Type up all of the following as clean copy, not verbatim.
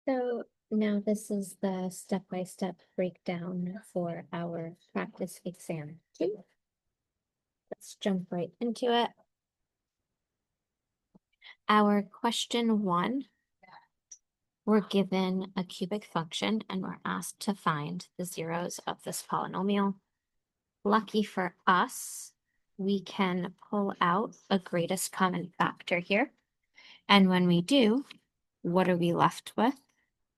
So now this is the step-by-step breakdown for our practice exam 2. Let's jump right into it. Our question 1, we're given a cubic function and we're asked to find the zeros of this polynomial. Lucky for us, we can pull out a greatest common factor here. And when we do, what are we left with?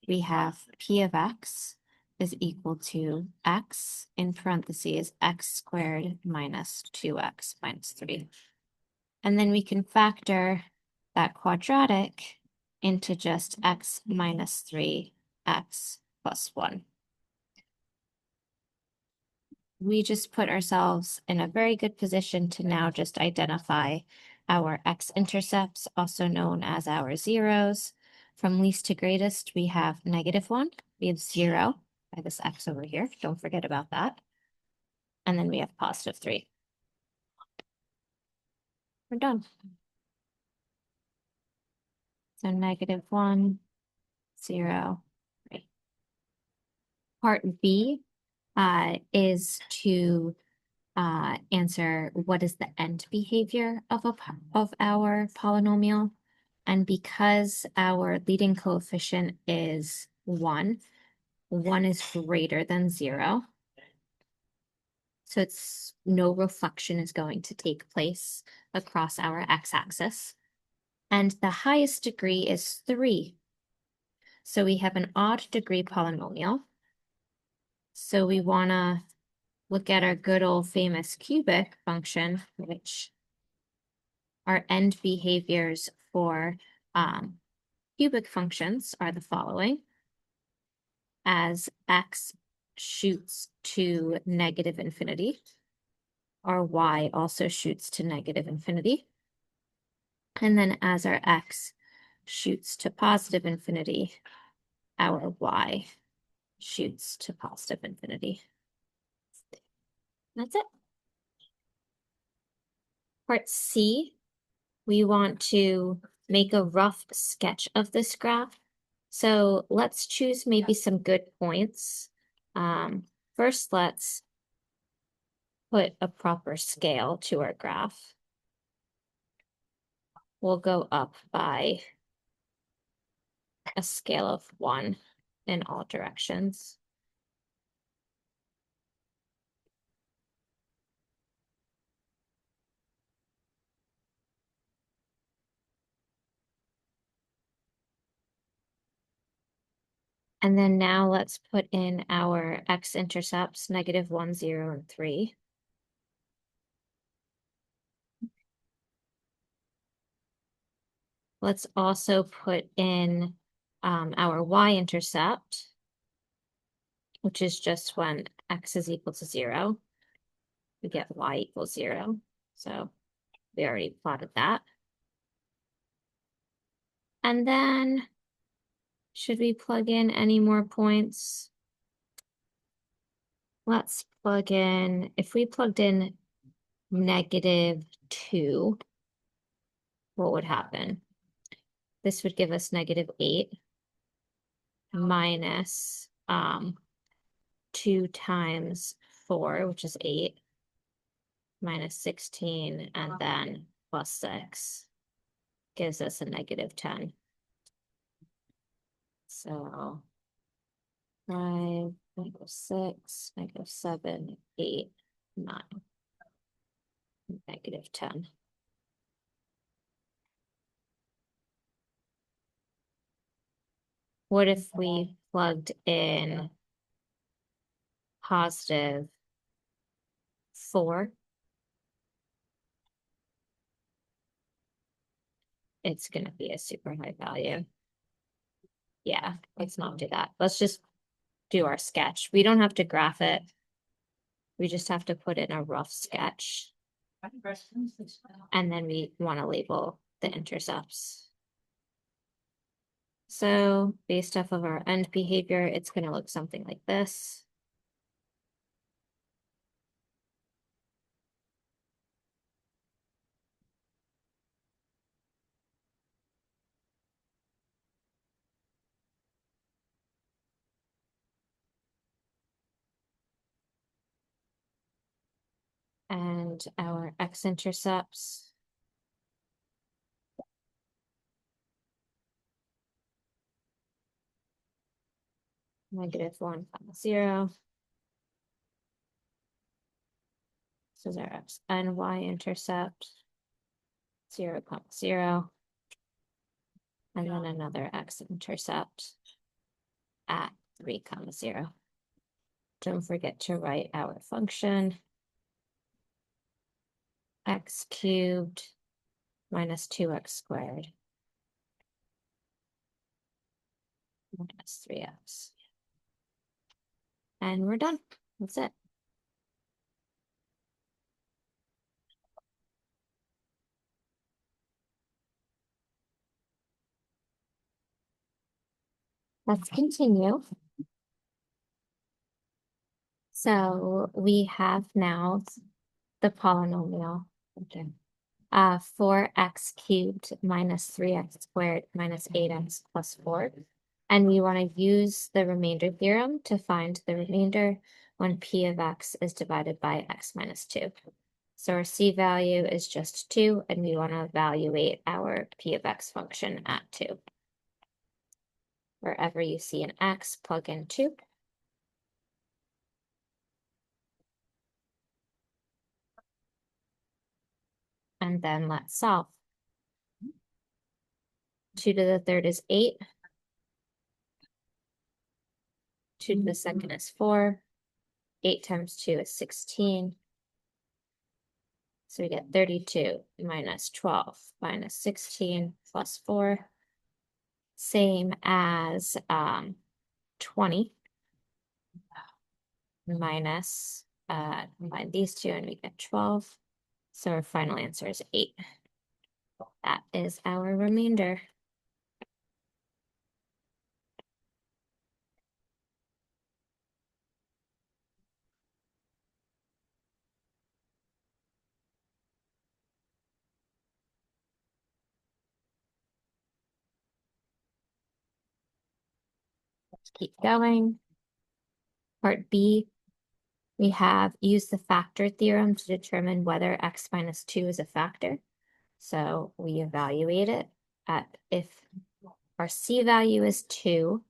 We have p of x is equal to x in parentheses x squared minus 2x minus 3. And then we can factor that quadratic into just x minus 3, x plus 1. We just put ourselves in a very good position to now just identify our x-intercepts, also known as our zeros. From least to greatest, we have -1, we have 0 by this x over here, don't forget about that. And then we have +3. We're done. So -1, 0, 3. Part B is to answer what is the end behavior of our polynomial. And because our leading coefficient is 1, 1 is greater than 0. So it's no reflection is going to take place across our x-axis. And the highest degree is 3. So we have an odd degree polynomial. So we want to look at our good old famous cubic function, which our end behaviors for cubic functions are the following. As x shoots to -infinity, our y also shoots to -infinity. And then as our x shoots to +infinity, our y shoots to +infinity. That's it. Part C, we want to make a rough sketch of this graph. So let's choose maybe some good points. First, let's put a proper scale to our graph. We'll go up by a scale of 1 in all directions. And then now let's put in our x-intercepts, -1, 0, and 3. Let's also put in our y-intercept, which is just when x is equal to 0. We get y equals 0. So we already plotted that. And then, should we plug in any more points? Let's plug in, if we plugged in -2, what would happen? This would give us -8 minus 2 times 4, which is 8, minus 16, and then plus 6 gives us a -10. So 5, -6, -7, 8, 9, -10. What if we plugged in +4? It's going to be a super high value. Yeah, let's not do that. Let's just do our sketch. We don't have to graph it. We just have to put in a rough sketch. And then we want to label the intercepts. So based off of our end behavior, it's going to look something like this. And our x-intercepts. -1, 0. This is our x and y-intercept. 0, 0. And then another x-intercept at 3, 0. Don't forget to write our function. X cubed minus 2x squared minus 3x. And we're done. That's it. Let's continue. So we have now the polynomial. Okay. 4x cubed minus 3x squared minus 8x plus 4. And we want to use the remainder theorem to find the remainder when p of x is divided by x minus 2. So our c value is just 2, and we want to evaluate our p of x function at 2. Wherever you see an x, plug in 2. And then let's solve. 2 to the third is 8. 2 to the second is 4. 8 times 2 is 16. So we get 32 minus 12 minus 16 plus 4. Same as 20 minus, combine these two and we get 12. So our final answer is 8. That is our remainder. Let's keep going. Part B, we have used the factor theorem to determine whether x minus 2 is a factor. So we evaluate it at if our c value is 2.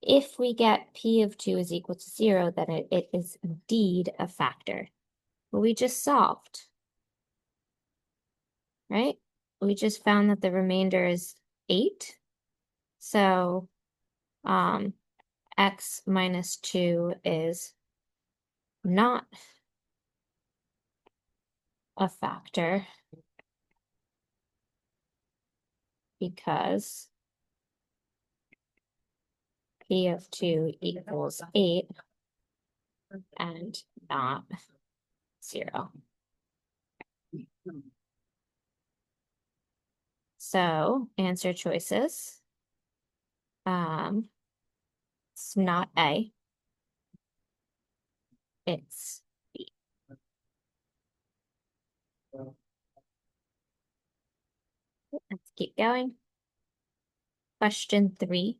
If we get p of 2 is equal to 0, then it is indeed a factor. But we just solved, right? We just found that the remainder is 8. So x minus 2 is not a factor because p of 2 equals 8 and not 0. So answer choices. It's not A. It's B. Let's keep going. Question 3.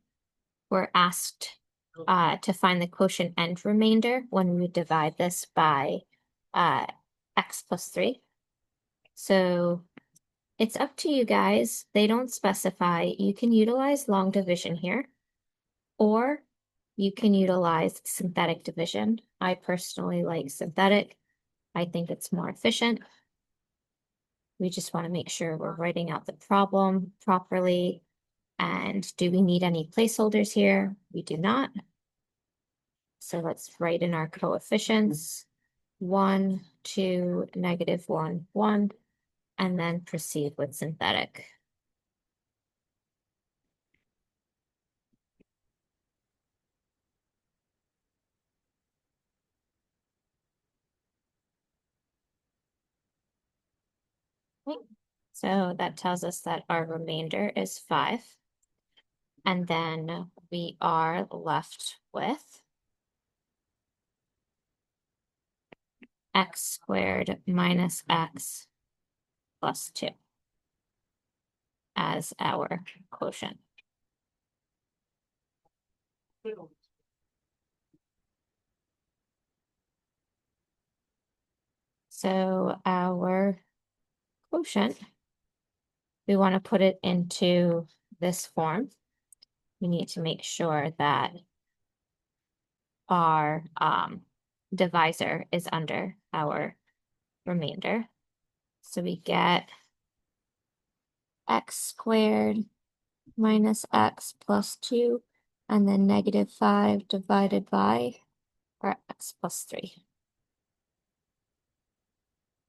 We're asked to find the quotient and remainder when we divide this by x plus 3. So it's up to you guys. They don't specify. You can utilize long division here, or you can utilize synthetic division. I personally like synthetic. I think it's more efficient. We just want to make sure we're writing out the problem properly. And do we need any placeholders here? We do not. So let's write in our coefficients. 1, 2, -1, 1, and then proceed with synthetic. Okay. So that tells us that our remainder is 5. And then we are left with x squared minus x plus 2 as our quotient. So our quotient, we want to put it into this form. We need to make sure that our divisor is under our remainder. So we get x squared minus x plus 2, and then -5 divided by our x plus 3.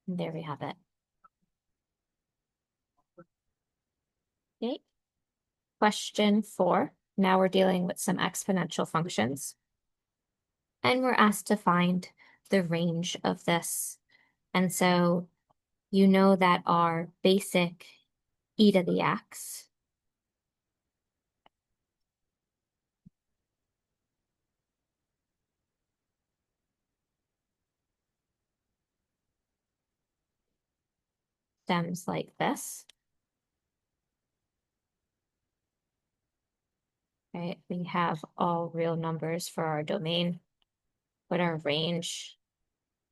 And there we have it. Okay. Question 4. Now we're dealing with some exponential functions. And we're asked to find the range of this. And so you know that our basic e to the x stems like this. Right? We have all real numbers for our domain, but our range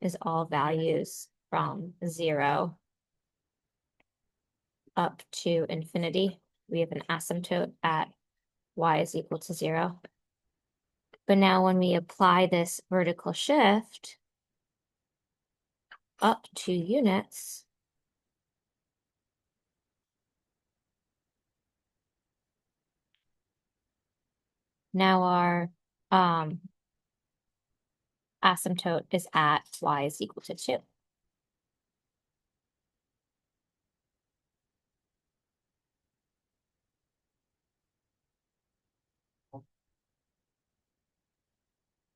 is all values from 0 up to infinity. We have an asymptote at y is equal to 0. But now when we apply this vertical shift up 2 units, now our asymptote is at y is equal to 2.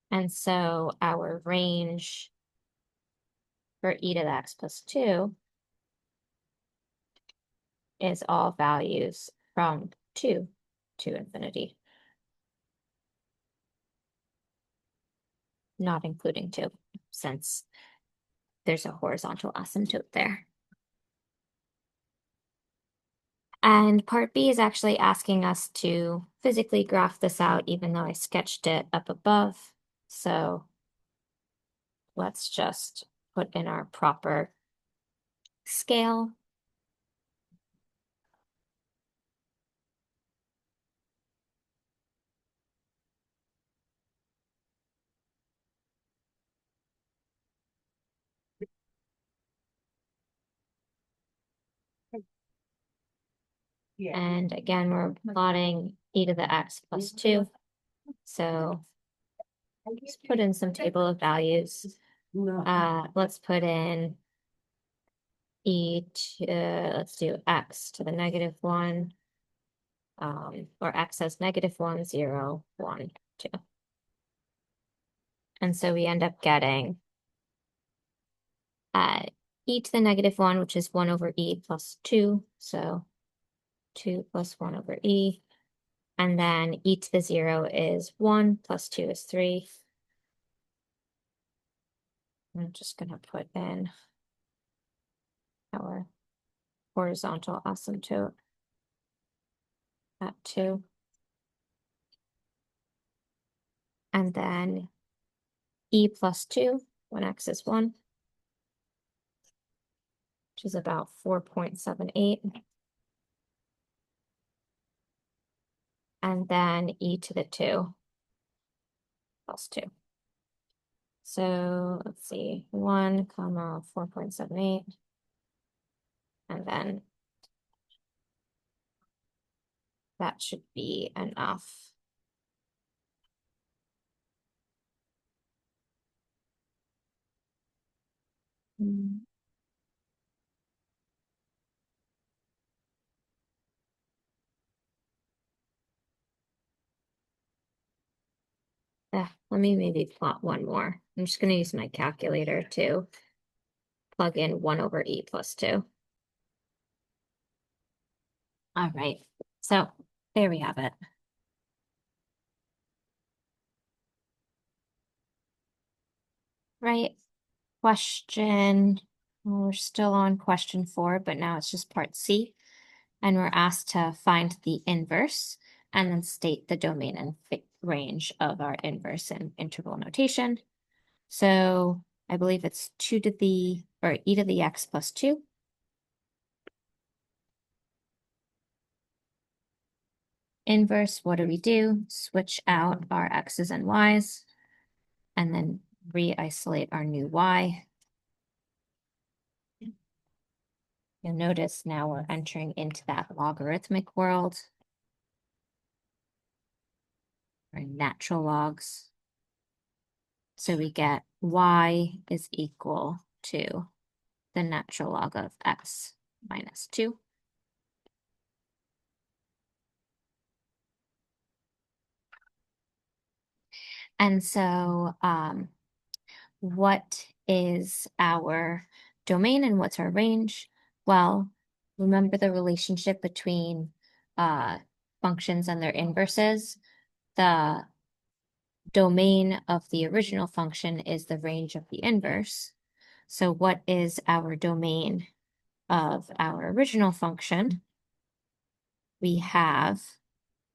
And so our range for e to the x plus 2 is all values from 2 to infinity, not including 2, since there's a horizontal asymptote there. And part B is actually asking us to physically graph this out, even though I sketched it up above. So let's just put in our proper scale. And again, we're plotting e to the x plus 2. So let's put in some table of values. Let's put in let's do x to the -1, or x as -1, 0, 1, 2. And so we end up getting e to the -1, which is 1 over e plus 2. So 2 plus 1 over e. And then e to the 0 is 1 plus 2 is 3. I'm just going to put in our horizontal asymptote at 2. And then e plus 2 when x is 1, which is about 4.78. And then e to the 2 plus 2. So let's see, 1 comma 4.78. And then that should be enough. Let me maybe plot one more. I'm just going to use my calculator to plug in 1 over e plus 2. All right, so there we have it. Right, question, well, we're still on question 4, but now it's just part C. And we're asked to find the inverse and then state the domain and range of our inverse in interval notation. So I believe it's 2 to the or e to the x plus 2. Inverse, what do? Switch out our x's and y's, and then re-isolate our new y. You'll notice now we're entering into that logarithmic world, or natural logs. So we get y is equal to the natural log of x minus 2. And so what is our domain and what's our range? Well, remember the relationship between functions and their inverses. The domain of the original function is the range of the inverse. So what is our domain of our original function? We have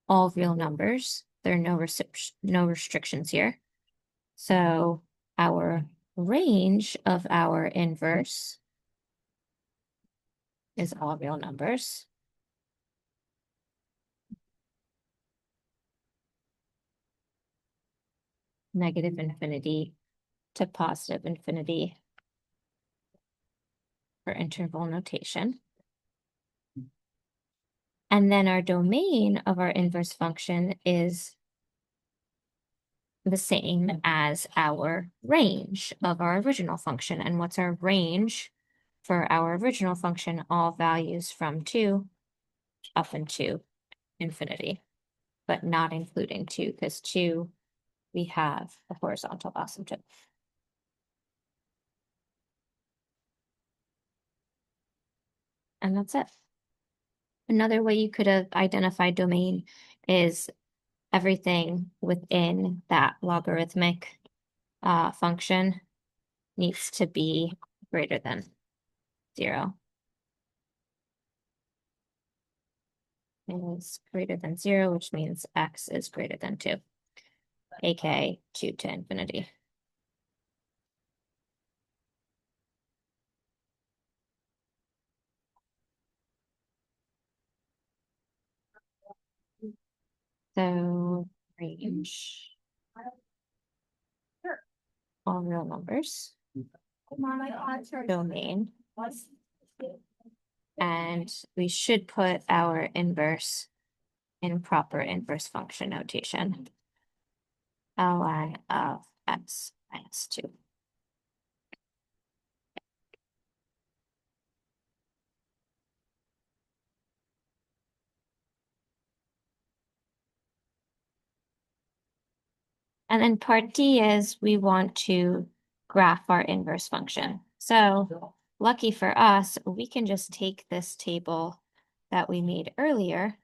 all real numbers. There are no restrictions here. So our range of our inverse is all real numbers. Negative infinity to positive infinity for interval notation. And then our domain of our inverse function is the same as our range of our original function. And what's our range for our original function? All values from 2 up into infinity, but not including 2, because 2, we have a horizontal asymptote. And that's it. Another way you could have identified domain is everything within that logarithmic function needs to be greater than 0. Is greater than 0, which means x is greater than 2, aka 2 to infinity. So range, all real numbers, domain, and we should put our inverse in proper inverse function notation. ln of x minus 2. And then part D is we want to graph our inverse function. So lucky for us, we can just take this table that we made earlier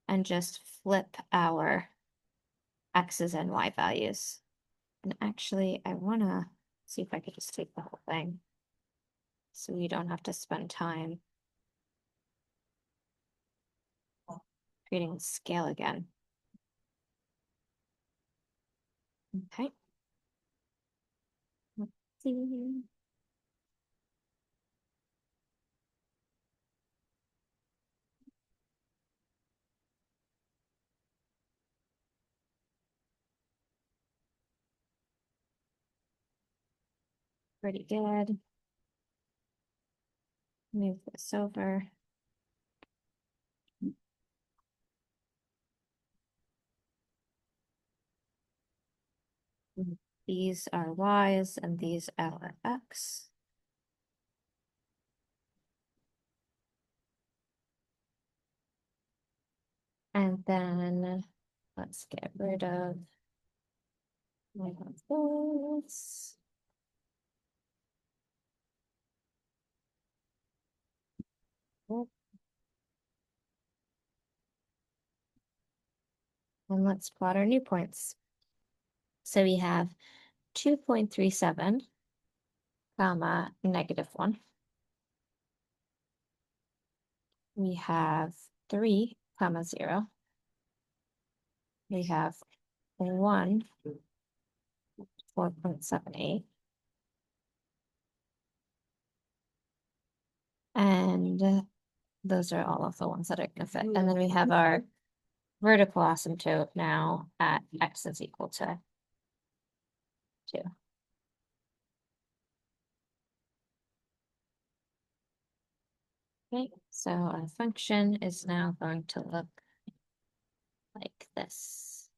and just flip our x's and y values. And actually, I want to see if I could just take the whole thing so we don't have to spend time creating scale again. Okay. Let's see. Pretty good. Move this over. These are y's and these are x. And then let's get rid of this. And let's plot our new points. So we have 2.37, comma, -1. We have 3, comma, 0. We have 1, 4.78. And those are all of the ones that are gonna fit. And then we have our vertical asymptote now at x is equal to 2. Okay, so our function is now going to look like this.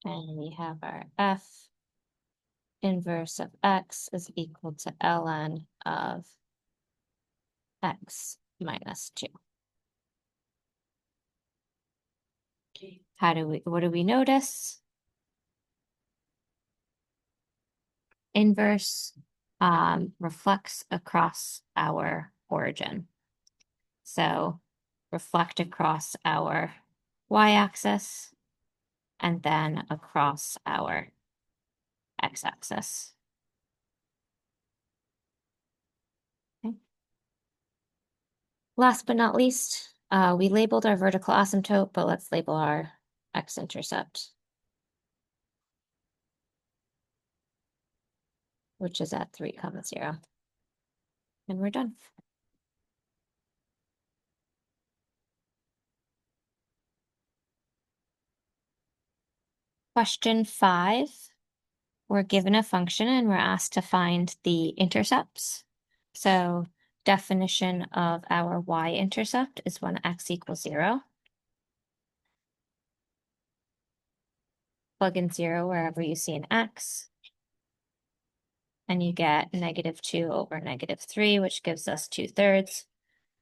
And we have our f inverse of x is equal to ln of x minus 2. What do we notice? Inverse reflects across our origin. So reflect across our y-axis and then across our x-axis. Okay. Last but not least, we labeled our vertical asymptote, but let's label our x-intercept, which is at 3, 0. And we're done. Question 5, we're given a function and we're asked to find the intercepts. So definition of our y-intercept is when x equals 0. Plug in 0 wherever you see an x. And you get -2 over -3, which gives us 2/3.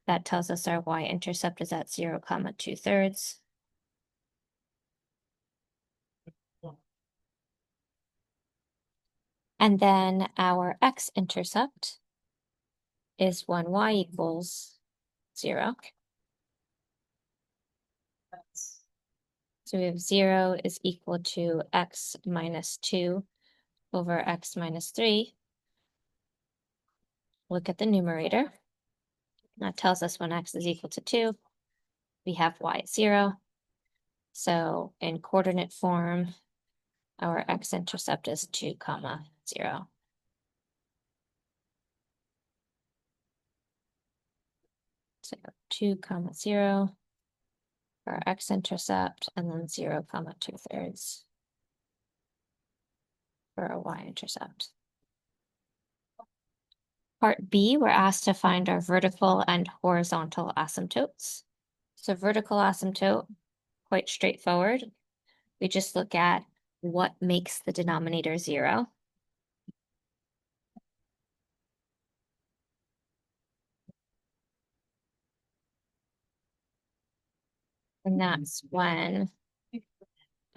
That tells us our y-intercept is at 0, 2/3. And then our x-intercept is when y equals 0. So we have 0 is equal to x minus 2 over x minus 3. Look at the numerator. That tells us when x is equal to 2, we have y at 0. So in coordinate form, our x-intercept is 2, 0. So 2, 0 for our x-intercept, and then 0, 2/3 for our y-intercept. Part B, we're asked to find our vertical and horizontal asymptotes. So vertical asymptote, quite straightforward. We just look at what makes the denominator 0. And that's when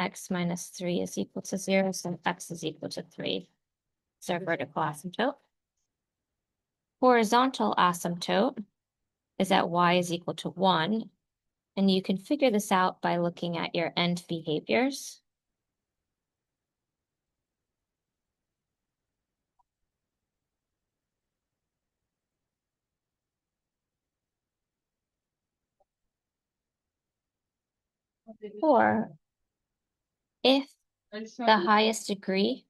x minus 3 is equal to 0, so x is equal to 3. It's our vertical asymptote. Horizontal asymptote is at y is equal to 1. And you can figure this out by looking at your end behaviors. Or if the highest degree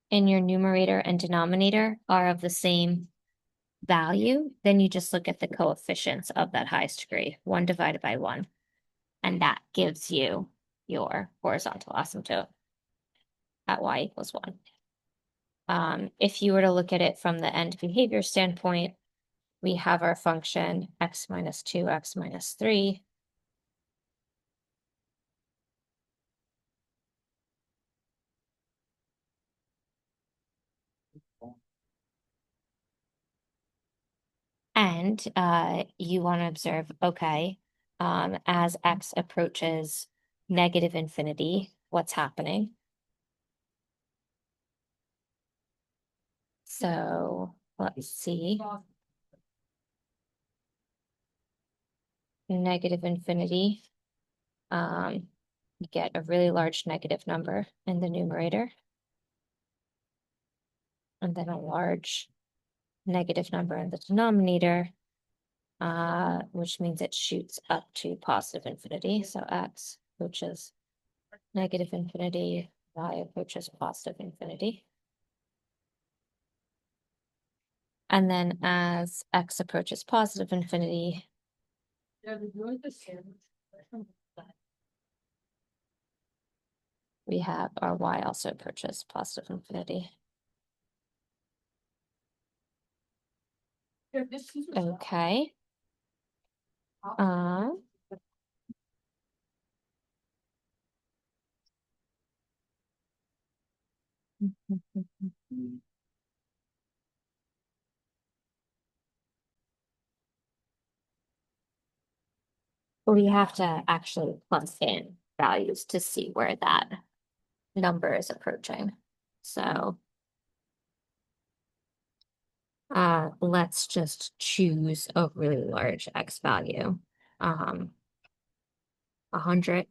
in your numerator and denominator are of the same value, then you just look at the coefficients of that highest degree, 1 divided by 1. And that gives you your horizontal asymptote at y equals 1. If you were to look at it from the end behavior standpoint, we have our function x minus 2, x minus 3. And you want to observe, okay, as x approaches -infinity, what's happening? So let's see. -infinity, you get a really large negative number in the numerator, and then a large negative number in the denominator, which means it shoots up to positive infinity. So x approaches -infinity, y approaches positive infinity. And then as x approaches positive infinity, we have our y also approaches positive infinity. Okay. We have to actually plug in values to see where that number is approaching. So let's just choose a really large x value. 100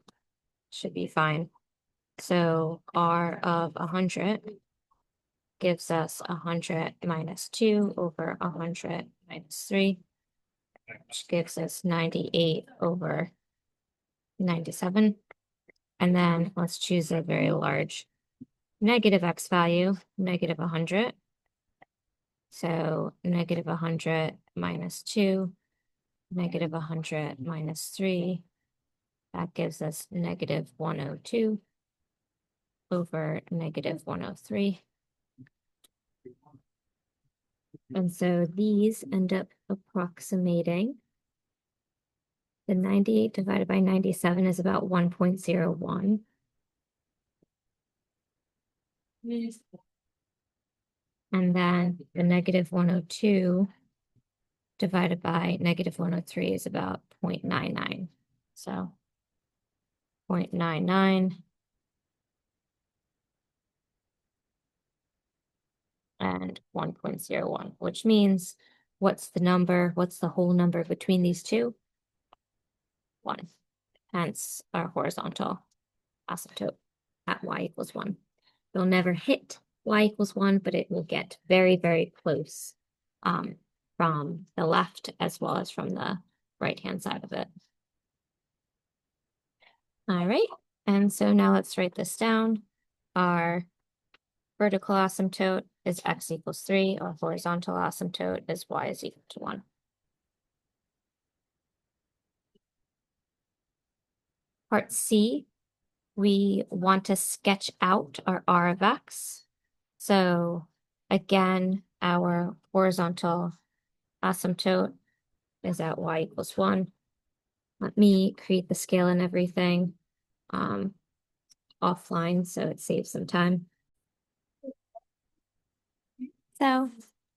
should be fine. So r of 100 gives us 100 minus 2 over 100 minus 3, which gives us 98 over 97. And then let's choose a very large negative x value, negative 100. So negative 100 minus 2, negative 100 minus 3, that gives us negative 102 over negative 103. And so these end up approximating. The 98 divided by 97 is about 1.01. And then the negative 102 divided by negative 103 is about 0.99. So 0.99 and 1.01, which means what's the number? What's the whole number between these two? 1. Hence our horizontal asymptote at y equals 1. You'll never hit y equals 1, but it will get very, very close from the left as well as from the right-hand side of it. All right, and so now let's write this down. Our vertical asymptote is x equals 3. Our horizontal asymptote is y is equal to 1. Part C, we want to sketch out our r of x. So again, our horizontal asymptote is at y equals 1. Let me create the scale and everything offline so it saves some time. So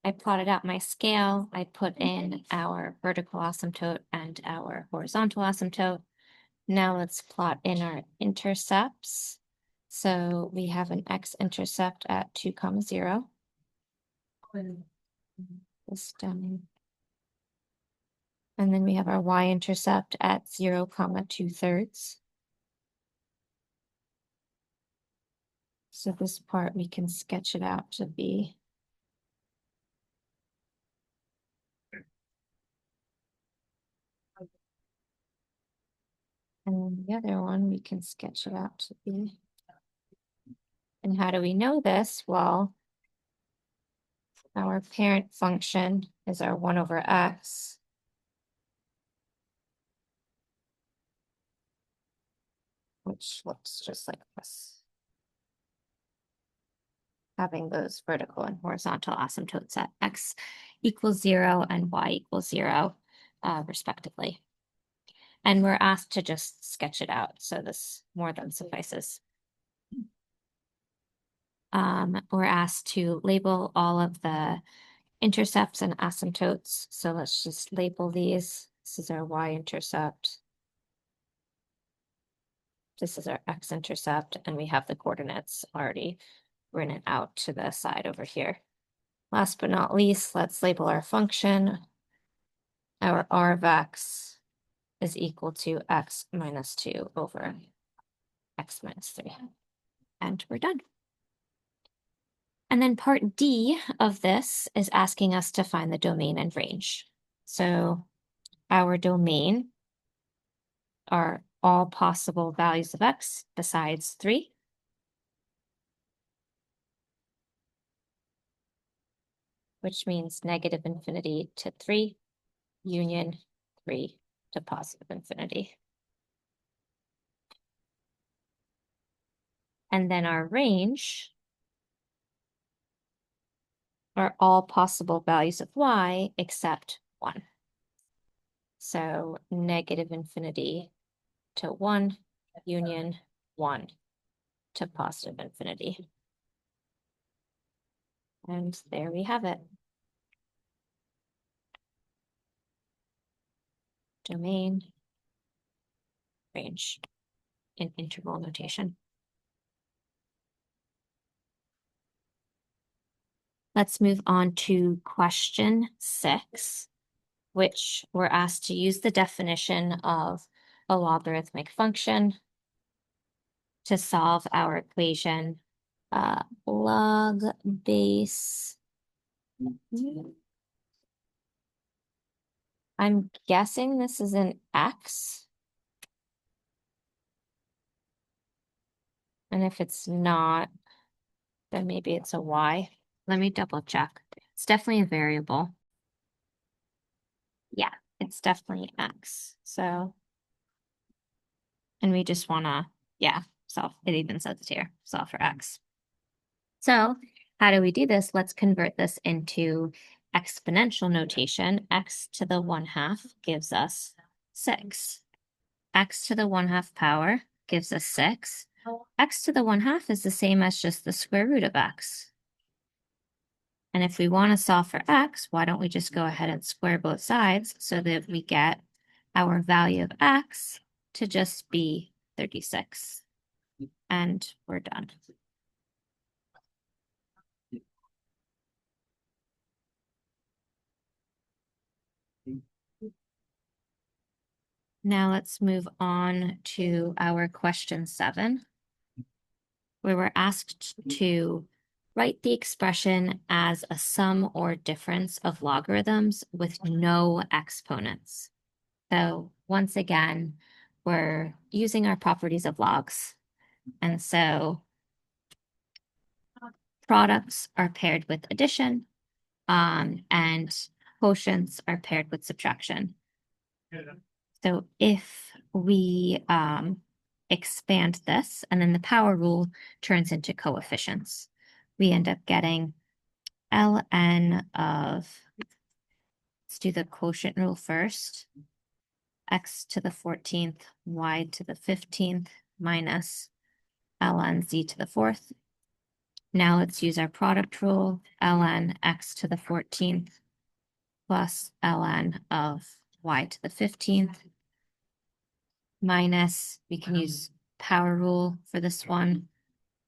I plotted out my scale. I put in our vertical asymptote and our horizontal asymptote. Now let's plot in our intercepts. So we have an x-intercept at 2, 0. This down. And then we have our y-intercept at 0, 2/3. So this part, we can sketch it out to be and the other one, we can sketch it out to be. And how do we know this? Well, our parent function is our 1 over x. Which looks just like this. Having those vertical and horizontal asymptotes at x equals 0 and y equals 0, respectively. And we're asked to just sketch it out, so this more than suffices. We're asked to label all of the intercepts and asymptotes. So let's just label these. This is our y-intercept. This is our x-intercept, and we have the coordinates already written out to the side over here. Last but not least, let's label our function. Our r of x is equal to x minus 2 over x minus 3. And we're done. And then part D of this is asking us to find the domain and range. So our domain are all possible values of x besides 3. which means negative infinity to 3, union 3 to positive infinity. And then our range are all possible values of y except 1. So negative infinity to 1, union 1 to positive infinity. And there we have it. Domain, range in interval notation. Let's move on to question 6, which we're asked to use the definition of a logarithmic function to solve our equation log base. I'm guessing this is an x. And if it's not, then maybe it's a y. Let me double check. It's definitely a variable. Yeah, it's definitely x. So, and we just want to, yeah, solve. It even says it here, solve for x. So how do we do this? Let's convert this into exponential notation. X to the 1/2 gives us 6. X to the 1/2 power gives us 6. X to the 1/2 is the same as just the square root of x. And if we want to solve for x, why don't we just go ahead and square both sides so that we get our value of x to just be 36. And we're done. Now let's move on to our question 7, where we're asked to write the expression as a sum or difference of logarithms with no exponents. So once again, we're using our properties of logs. And so products are paired with addition, and quotients are paired with subtraction. So if we expand this, and then the power rule turns into coefficients, we end up getting ln of, let's do the quotient rule first, x to the 14th, y to the 15th, minus ln z to the 4th. Now let's use our product rule, ln x to the 14th plus ln of y to the 15th, minus, we can use power rule for this one,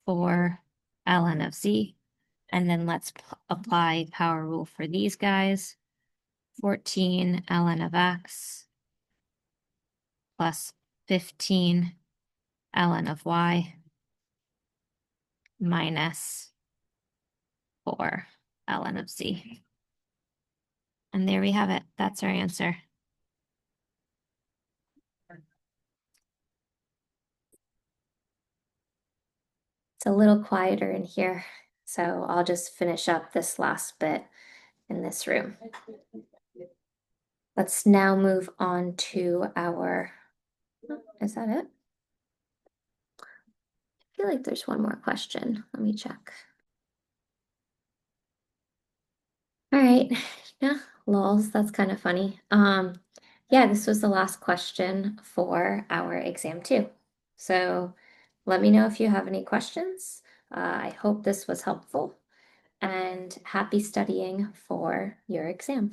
for ln of z. And then let's apply power rule for these guys. 14 ln of x plus 15 ln of y minus 4 ln of z. And there we have it. That's our answer. It's a little quieter in here, so I'll just finish up this last bit in this room. Let's now move on to our, is that it? I feel like there's one more question. Let me check. All right, yeah, lols, that's kind of funny. Yeah, this was the last question for our exam 2. So let me know if you have any questions. I hope this was helpful, and happy studying for your exam.